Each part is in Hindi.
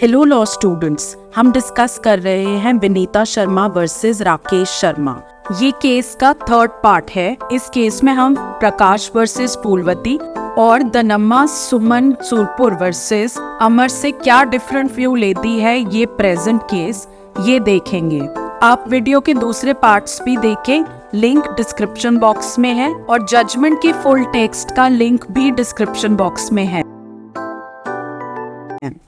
हेलो लॉ स्टूडेंट्स, हम डिस्कस कर रहे हैं विनीता शर्मा वर्सेस राकेश शर्मा। ये केस का थर्ड पार्ट है। इस केस में हम प्रकाश वर्सेस फूलवती और दनम्मा सुमन सुरपुर वर्सेस अमर से क्या डिफरेंट व्यू लेती है ये प्रेजेंट केस, ये देखेंगे। आप वीडियो के दूसरे पार्ट्स भी देखें, लिंक डिस्क्रिप्शन बॉक्स में है और जजमेंट की फुल टेक्स्ट का लिंक भी डिस्क्रिप्शन बॉक्स में है।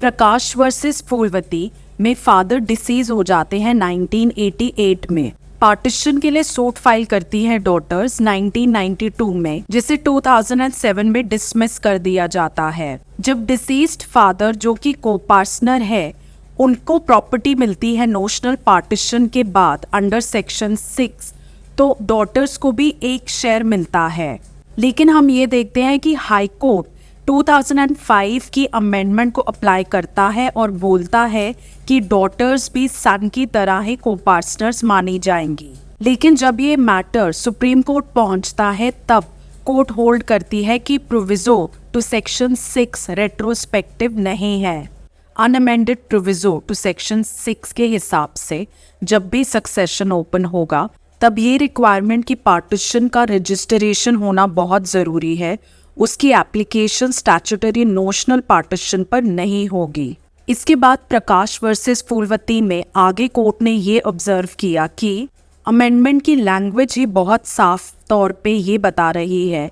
प्रकाश वर्सेस फूलवती में फादर डिसीज हो जाते हैं 1988 में। पार्टीशन के लिए सूट फाइल करती हैं डॉटर्स 1992 में, जिसे 2007 में डिसमिस कर दिया जाता है। जब डिसीज्ड फादर, जो कि को-पार्टनर है, उनको प्रॉपर्टी मिलती है नोशनल पार्टीशन के बाद अंडर सेक्शन 6, तो डॉटर्स को भी एक शेयर मिलता है। लेकिन हम ये देखते हैं कि हाई कोर्ट 2005 की अमेंडमेंट को अप्लाई करता है और बोलता है कि डॉटर्स भी सन की तरह ही को-पार्टनर्स मानी जाएंगी। लेकिन जब ये मैटर सुप्रीम कोर्ट पहुंचता है, तब कोर्ट होल्ड करती है कि प्रोविजो टू सेक्शन 6 रेट्रोस्पेक्टिव नहीं है। अनअमेंडेड प्रोविजो टू सेक्शन 6 के हिसाब से जब भी सक्सेशन ओपन होगा, तब ये रिक्वायरमेंट की पार्टीशन का रजिस्ट्रेशन होना बहुत ज़रूरी है। उसकी एप्लीकेशन स्टैट्यूटरी नोशनल पार्टीशन पर नहीं होगी। इसके बाद प्रकाश वर्सेस फूलवती में आगे कोर्ट ने ये ऑब्जर्व किया कि अमेंडमेंट की लैंग्वेज ही बहुत साफ तौर पे ये बता रही है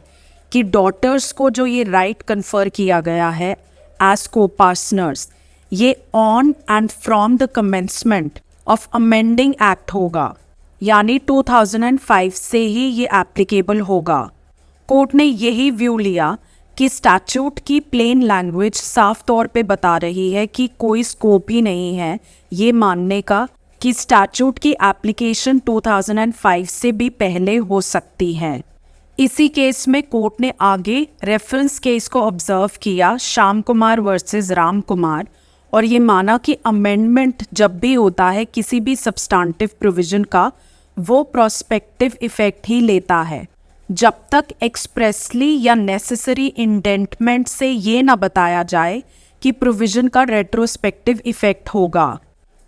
कि डॉटर्स को जो ये राइट कन्फर किया गया है एज को-पार्टनर्स, ये on and from the commencement of amending act होगा, यानी 2005 से ही ये एप्लीकेबल होगा। कोर्ट ने यही व्यू लिया कि स्टैट्यूट की प्लेन लैंग्वेज साफ तौर पे बता रही है कि कोई स्कोप ही नहीं है ये मानने का कि स्टैट्यूट की एप्लीकेशन 2005 से भी पहले हो सकती है। इसी केस में कोर्ट ने आगे रेफरेंस केस को ऑब्जर्व किया, श्याम कुमार वर्सेस राम कुमार, और ये माना कि अमेंडमेंट जब भी होता है किसी भी सब्सटेंटिव प्रोविजन का, वो प्रोस्पेक्टिव इफेक्ट ही लेता है जब तक एक्सप्रेसली या नेसेसरी इंडेंटमेंट से ये ना बताया जाए कि प्रोविजन का रेट्रोस्पेक्टिव इफेक्ट होगा।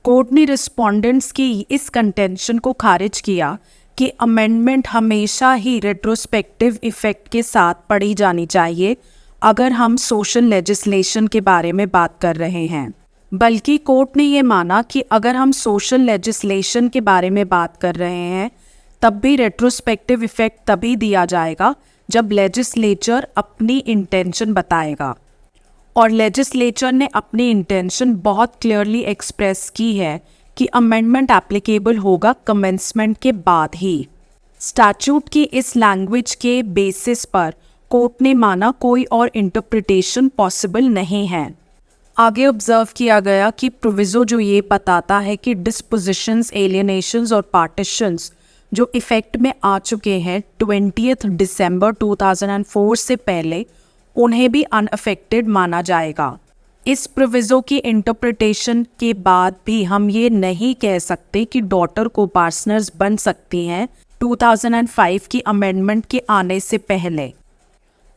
कोर्ट ने रिस्पोंडेंट्स की इस कंटेंशन को खारिज किया कि अमेंडमेंट हमेशा ही रेट्रोस्पेक्टिव इफेक्ट के साथ पढ़ी जानी चाहिए अगर हम सोशल लेजिस्लेशन के बारे में बात कर रहे हैं। बल्कि कोर्ट ने ये माना कि अगर हम सोशल लेजिस्लेशन के बारे में बात कर रहे हैं, तब भी रेट्रोस्पेक्टिव इफेक्ट तभी दिया जाएगा जब लेजिस्लेचर अपनी इंटेंशन बताएगा। और लेजिस्लेचर ने अपनी इंटेंशन बहुत क्लियरली एक्सप्रेस की है कि अमेंडमेंट एप्लीकेबल होगा कमेंसमेंट के बाद ही। स्टैट्यूट की इस लैंग्वेज के बेसिस पर कोर्ट ने माना कोई और इंटरप्रिटेशन पॉसिबल नहीं है। आगे ऑब्जर्व किया गया कि प्रोविजो जो ये बताता है कि डिस्पोजिशंस, एलियनेशंस और पार्टीशंस जो इफेक्ट में आ चुके हैं 20 दिसंबर 2004 से पहले, उन्हें भी अनअफेक्टेड माना जाएगा। इस प्रोविजो की इंटरप्रिटेशन के बाद भी हम ये नहीं कह सकते कि डॉटर को पार्टनर्स बन सकती हैं 2005 की अमेंडमेंट के आने से पहले।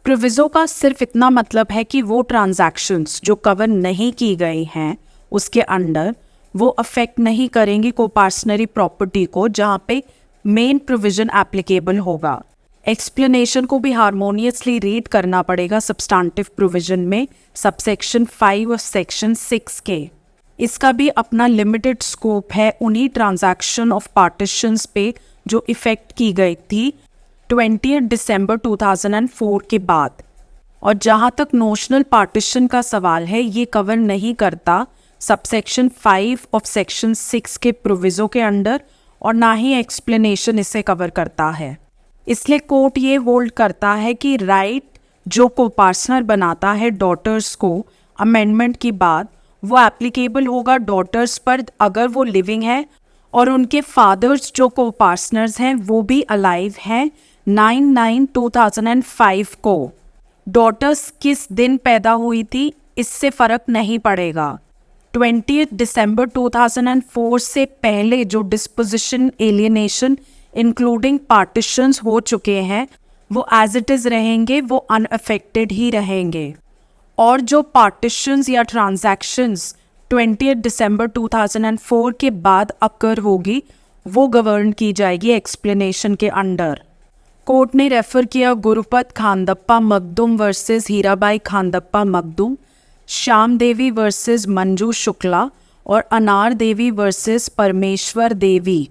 प्रोविजो का सिर्फ इतना मतलब है कि वो ट्रांजैक्शंस जो कवर नहीं की गई हैं उसके अंडर वो अफेक्ट नहीं करेंगी को-पार्टनरी प्रॉपर्टी को, जहाँ पे मेन प्रोविजन एप्लीकेबल होगा। एक्सप्लेनेशन को भी हार्मोनियसली रीड करना पड़ेगा सब्सटेंटिव प्रोविजन में, सबसेक्शन 5 और सेक्शन 6 के। इसका भी अपना लिमिटेड स्कोप है उन्हीं ट्रांजैक्शन ऑफ पार्टीशंस पे जो इफेक्ट की गई थी 20 दिसंबर 2004 के बाद। और जहाँ तक नोशनल पार्टीशन का सवाल है, ये कवर नहीं करता सबसेक्शन 5 ऑफ सेक्शन 6 के प्रोविजो के अंडर, और ना ही एक्सप्लेनेशन इसे कवर करता है। इसलिए कोर्ट ये होल्ड करता है कि राइट जो को-पार्टनर बनाता है डॉटर्स को अमेंडमेंट के बाद, वो एप्लीकेबल होगा डॉटर्स पर अगर वो लिविंग है और उनके फादर्स जो को-पार्टनर्स हैं वो भी अलाइव हैं 9/9/2005 को। डॉटर्स किस दिन पैदा हुई थी इससे फ़र्क नहीं पड़ेगा। 20 दिसंबर 2004 से पहले जो डिस्पोजिशन, एलियनेशन इंक्लूडिंग पार्टीशंस हो चुके हैं वो एज इट इज़ रहेंगे, वो अनअफेक्टेड ही रहेंगे। और जो पार्टीशंस या ट्रांजैक्शंस 20 दिसंबर 2004 के बाद अकर होगी वो गवर्न की जाएगी एक्सप्लेनेशन के अंडर। कोर्ट ने रेफर किया गुरुपत खानदप्पा मखदूम वर्सेस हीराबाई खानदप्पा मखदूम, श्याम देवी वर्सेस मंजू शुक्ला और अनार देवी वर्सेस परमेश्वर देवी।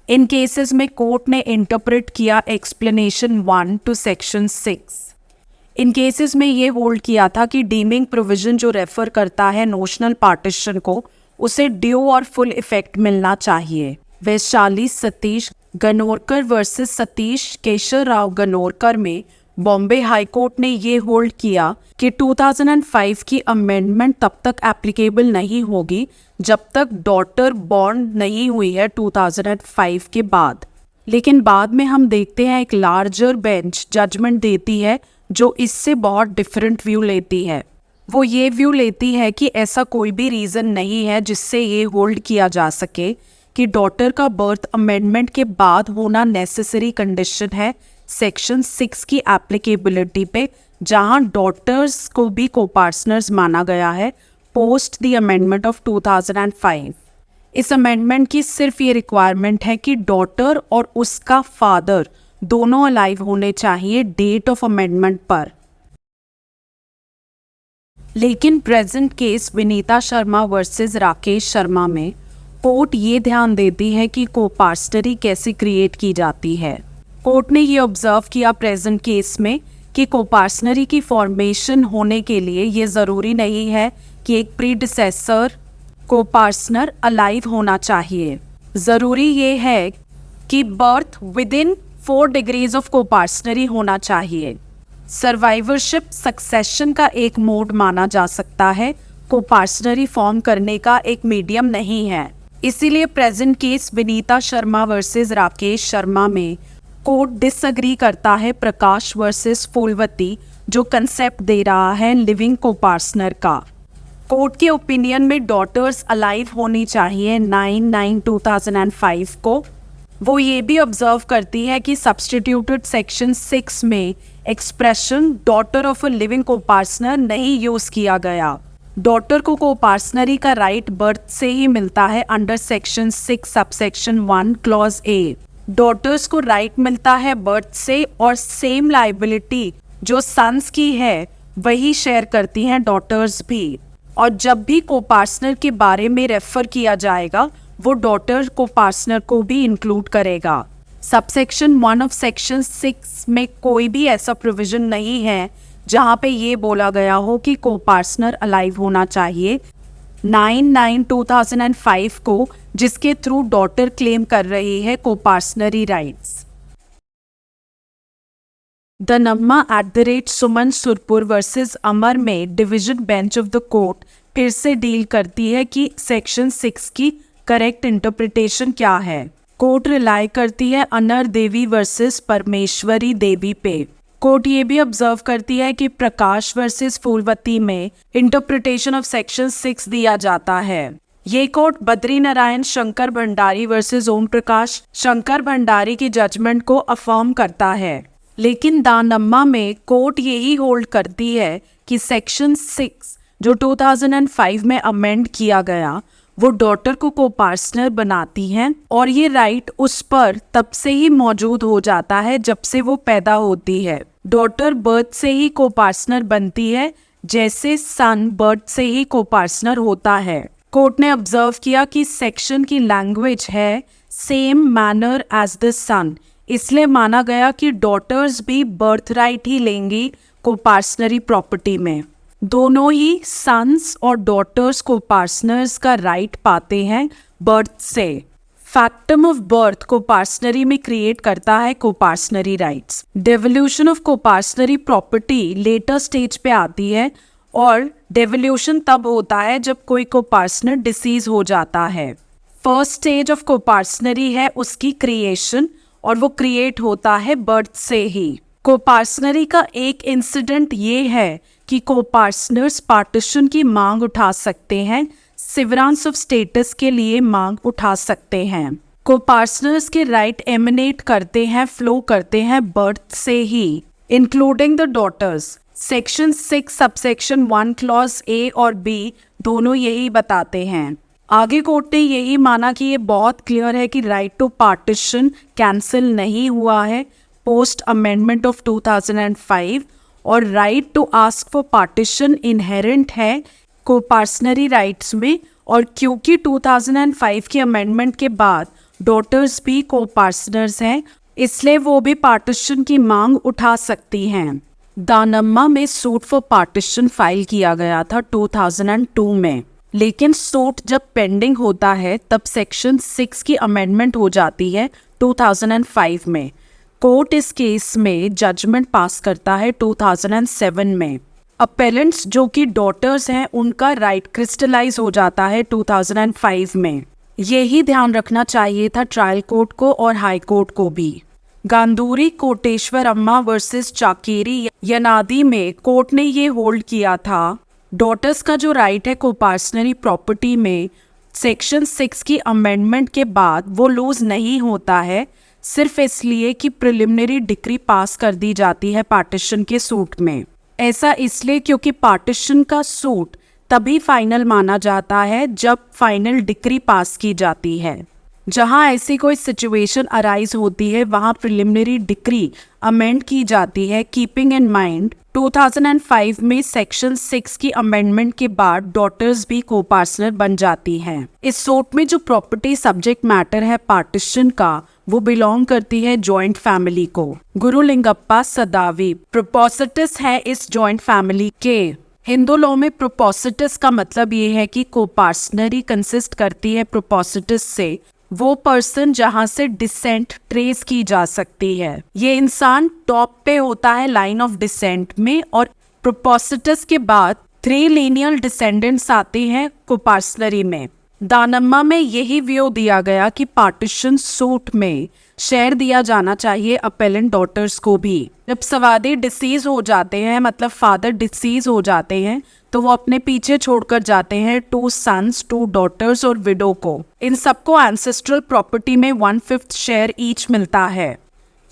इन केसेस में कोर्ट ने इंटरप्रेट किया एक्सप्लेनेशन 1 टू सेक्शन 6। इन केसेस में ये होल्ड किया था कि डीमिंग प्रोविजन जो रेफर करता है नोशनल पार्टीशन को, उसे ड्यू और फुल इफेक्ट मिलना चाहिए। वैशाली सतीश गनोरकर वर्सेस सतीश केशव राव गनोरकर में बॉम्बे हाई कोर्ट ने ये होल्ड किया कि 2005 की अमेंडमेंट तब तक एप्लीकेबल नहीं होगी जब तक डॉटर बॉर्न नहीं हुई है 2005 के बाद। लेकिन बाद में हम देखते हैं एक लार्जर बेंच जजमेंट देती है जो इससे बहुत डिफरेंट व्यू लेती है। वो ये व्यू लेती है कि ऐसा कोई भी रीज़न नहीं है जिससे ये होल्ड किया जा सके कि डॉटर का बर्थ अमेंडमेंट के बाद होना नेसेसरी कंडीशन है सेक्शन 6 की एप्लीकेबिलिटी पे, जहां डॉटर्स को भी को-पार्टनर्स माना गया है पोस्ट द अमेंडमेंट ऑफ 2005। इस अमेंडमेंट की सिर्फ ये रिक्वायरमेंट है कि डॉटर और उसका फादर दोनों अलाइव होने चाहिए डेट ऑफ अमेंडमेंट पर। लेकिन present case Vinita Sharma versus Rakesh Sharma में कोर्ट ये ध्यान देती है कि को-पार्टनरी कैसे क्रिएट की जाती है। कोर्ट ने ये ऑब्जर्व किया प्रेजेंट केस में कि को-पार्टनरी की फॉर्मेशन होने के लिए ये ज़रूरी नहीं है कि एक प्रीडिसेसर को-पार्टनर अलाइव होना चाहिए। ज़रूरी ये है कि birth within 4 degrees of coparcenary होना चाहिए। सर्वाइवरशिप सक्सेशन का एक मोड माना जा सकता है, को-पार्टनरी फॉर्म करने का एक मीडियम नहीं है। इसीलिए present case Vinita Sharma versus Rakesh Sharma में कोर्ट डिसएग्री करता है प्रकाश वर्सेस फूलवती जो कंसेप्ट दे रहा है लिविंग को-पार्टनर का। कोर्ट के ओपिनियन में डॉटर्स अलाइव होनी चाहिए 9/9/2005 को। वो ये भी ऑब्जर्व करती है कि सब्सटीट्यूटेड सेक्शन 6 में expression daughter of a living coparcener नहीं यूज़ किया गया। डॉटर को को-पार्टनरी का राइट बर्थ से ही मिलता है under section 6 subsection 1 clause A. Daughters को राइट मिलता है बर्थ से और सेम लाइबिलिटी जो सन्स की है वही शेयर करती हैं डॉटर्स भी। और जब भी को-पार्टनर के बारे में रेफर किया जाएगा वो डॉटर को-पार्टनर को भी इंक्लूड करेगा। सबसेक्शन 1 ऑफ सेक्शन 6 में कोई भी ऐसा प्रोविजन नहीं है जहाँ पे ये बोला गया हो कि को-पार्टनर अलाइव होना चाहिए 9/9/2005 को, जिसके थ्रू डॉटर क्लेम कर रही है को-पार्टनरी राइट्स। दनम्मा @सुमन सुरपुर वर्सेस अमर में division bench of the court फिर से डील करती है कि सेक्शन 6 की करेक्ट इंटरप्रिटेशन क्या है। कोर्ट रिलाई करती है अनर देवी वर्सेस परमेश्वरी देवी पे। कोर्ट ये भी ऑब्जर्व करती है कि प्रकाश वर्सेस फूलवती में इंटरप्रिटेशन ऑफ सेक्शन 6 दिया जाता है। ये कोर्ट बद्री नारायण शंकर भंडारी वर्सेस ओम प्रकाश शंकर भंडारी की जजमेंट को अफर्म करता है। लेकिन दानम्मा में कोर्ट यही होल्ड करती है कि सेक्शन 6 जो 2005 में अमेंड किया गया वो डॉटर को को-पार्टनर बनाती हैं और ये राइट उस पर तब से ही मौजूद हो जाता है जब से वो पैदा होती है। डॉटर बर्थ से ही को-पार्टनर बनती है जैसे सन बर्थ से ही को-पार्टनर होता है। कोर्ट ने ऑब्जर्व किया कि सेक्शन की लैंग्वेज है सेम मैनर एज द सन, इसलिए माना गया कि डॉटर्स भी बर्थ राइट ही लेंगी को-पार्टनरी प्रॉपर्टी में। दोनों ही सन्स और डॉटर्स को पार्टनर्स का राइट पाते हैं बर्थ से। फैक्टम ऑफ बर्थ को पार्टनरी में क्रिएट करता है को पार्टनरी राइट्स। डेवोल्यूशन ऑफ को पार्टनरी प्रॉपर्टी लेटर स्टेज पे आती है और डेवोल्यूशन तब होता है जब कोई को पार्टनर डिसीज हो जाता है। फर्स्ट स्टेज ऑफ को पार्टनरी है उसकी क्रिएशन और वो क्रिएट होता है बर्थ से ही। को पार्टनरी का एक इंसिडेंट ये है कि को पार्टनर्स पार्टीशन की मांग उठा सकते हैं, सिवरेंस ऑफ स्टेटस के लिए मांग उठा सकते हैं। को पार्टनर्स के राइट एमिनेट करते हैं, फ्लो करते हैं बर्थ से ही, including the daughters. Section 6 subsection 1 clause A और बी दोनों यही बताते हैं। आगे कोर्ट ने यही माना कि ये बहुत क्लियर है कि राइट टू पार्टीशन कैंसिल नहीं हुआ है पोस्ट अमेंडमेंट ऑफ 2005 और right to ask for partition inherent है कोपार्सनरी राइट्स में। और क्योंकि 2005 के अमेंडमेंट के बाद डॉटर्स भी कोपार्सनर्स हैं, इसलिए वो भी पार्टीशन की मांग उठा सकती हैं। दानम्मा में सूट फॉर पार्टीशन फाइल किया गया था 2002 में, लेकिन सूट जब पेंडिंग होता है तब सेक्शन 6 की अमेंडमेंट हो जाती है 2005 में। कोर्ट इस केस में जजमेंट पास करता है 2007 में। अपेलेंट्स जो कि डॉटर्स हैं उनका राइट क्रिस्टलाइज हो जाता है 2005 में। यही ध्यान रखना चाहिए था ट्रायल कोर्ट को और हाई कोर्ट को भी। गांधुरी कोटेश्वर अम्मा वर्सेस चाकेरी यनादी में कोर्ट ने ये होल्ड किया था डॉटर्स का जो राइट है कोपार्सनरी प्रॉपर्टी में सेक्शन 6 की अमेंडमेंट के बाद वो लूज नहीं होता है, सिर्फ इसलिए कि प्रिलिमिनरी डिक्री पास कर दी जाती है पार्टीशन के सूट में। ऐसा इसलिए क्योंकि पार्टीशन का सूट तभी फाइनल माना जाता है जब फाइनल डिक्री पास की जाती है। जहां ऐसी कोई सिचुएशन अराइज होती है वहां प्रिलिमिनरी डिक्री अमेंड की जाती है। कीपिंग इन माइंड 2005 में सेक्शन 6 की अमेंडमेंट के बाद डॉटर्स भी कोपार्सनर बन जाती हैं। इस सूट में जो प्रॉपर्टी सब्जेक्ट मैटर है पार्टीशन का वो बिलोंग करती है जॉइंट फैमिली को। गुरुलिंगप्पा सदावी प्रोपोसिटस है इस जॉइंट फैमिली के। हिंदू लॉ में प्रोपोसिटस का मतलब ये है कि कोपार्सनरी कंसिस्ट करती है प्रोपोसिटस से वो पर्सन जहां से डिसेंट ट्रेस की जा सकती है। ये इंसान टॉप पे होता है लाइन ऑफ डिसेंट में और प्रोपोसिटस के बाद 3 लीनियल डिसेंडेंट्स आते हैं कोपार्सनरी में। दानम्मा में यही व्यू दिया गया कि पार्टीशन सूट में शेयर दिया जाना चाहिए अपेलेंट डॉटर्स को भी। जब सवादी डिसीज हो जाते हैं मतलब फादर डिसीज हो जाते हैं तो वो अपने पीछे छोड़कर जाते हैं 2 सन्स 2 डॉटर्स और विडो को। इन सबको एंसेस्ट्रल प्रॉपर्टी में 1/5 शेयर ईच मिलता है।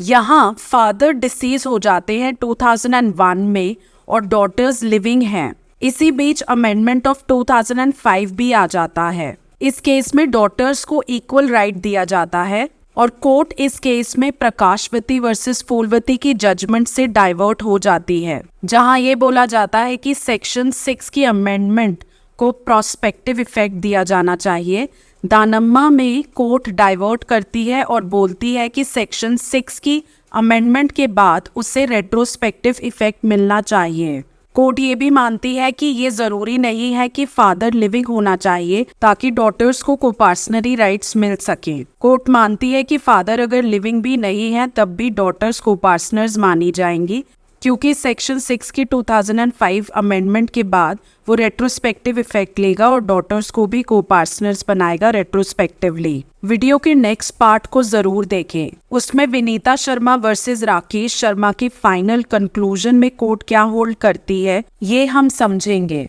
यहाँ फादर डिसीज हो जाते हैं 2001 में और डॉटर्स लिविंग हैं। इसी बीच अमेंडमेंट ऑफ 2005 भी आ जाता है। इस केस में डॉटर्स को इक्वल राइट दिया जाता है और कोर्ट इस केस में प्रकाशवती वर्सेस फूलवती की जजमेंट से डाइवर्ट हो जाती है, जहां ये बोला जाता है कि सेक्शन 6 की अमेंडमेंट को प्रोस्पेक्टिव इफेक्ट दिया जाना चाहिए। दानम्मा में कोर्ट डाइवर्ट करती है और बोलती है कि सेक्शन 6 की अमेंडमेंट के बाद उसे रेट्रोस्पेक्टिव इफेक्ट मिलना चाहिए। कोर्ट ये भी मानती है कि ये जरूरी नहीं है कि फादर लिविंग होना चाहिए ताकि डॉटर्स को कोपार्सनरी राइट्स मिल सके। कोर्ट मानती है कि फादर अगर लिविंग भी नहीं है तब भी डॉटर्स कोपार्सनर्स मानी जाएंगी, क्योंकि सेक्शन 6 की 2005 अमेंडमेंट के बाद वो रेट्रोस्पेक्टिव इफेक्ट लेगा और डॉटर्स को भी कोपार्सनर्स बनाएगा रेट्रोस्पेक्टिवली। वीडियो के नेक्स्ट पार्ट को जरूर देखें, उसमें विनीता शर्मा वर्सेस राकेश शर्मा की फाइनल कंक्लूजन में कोर्ट क्या होल्ड करती है ये हम समझेंगे।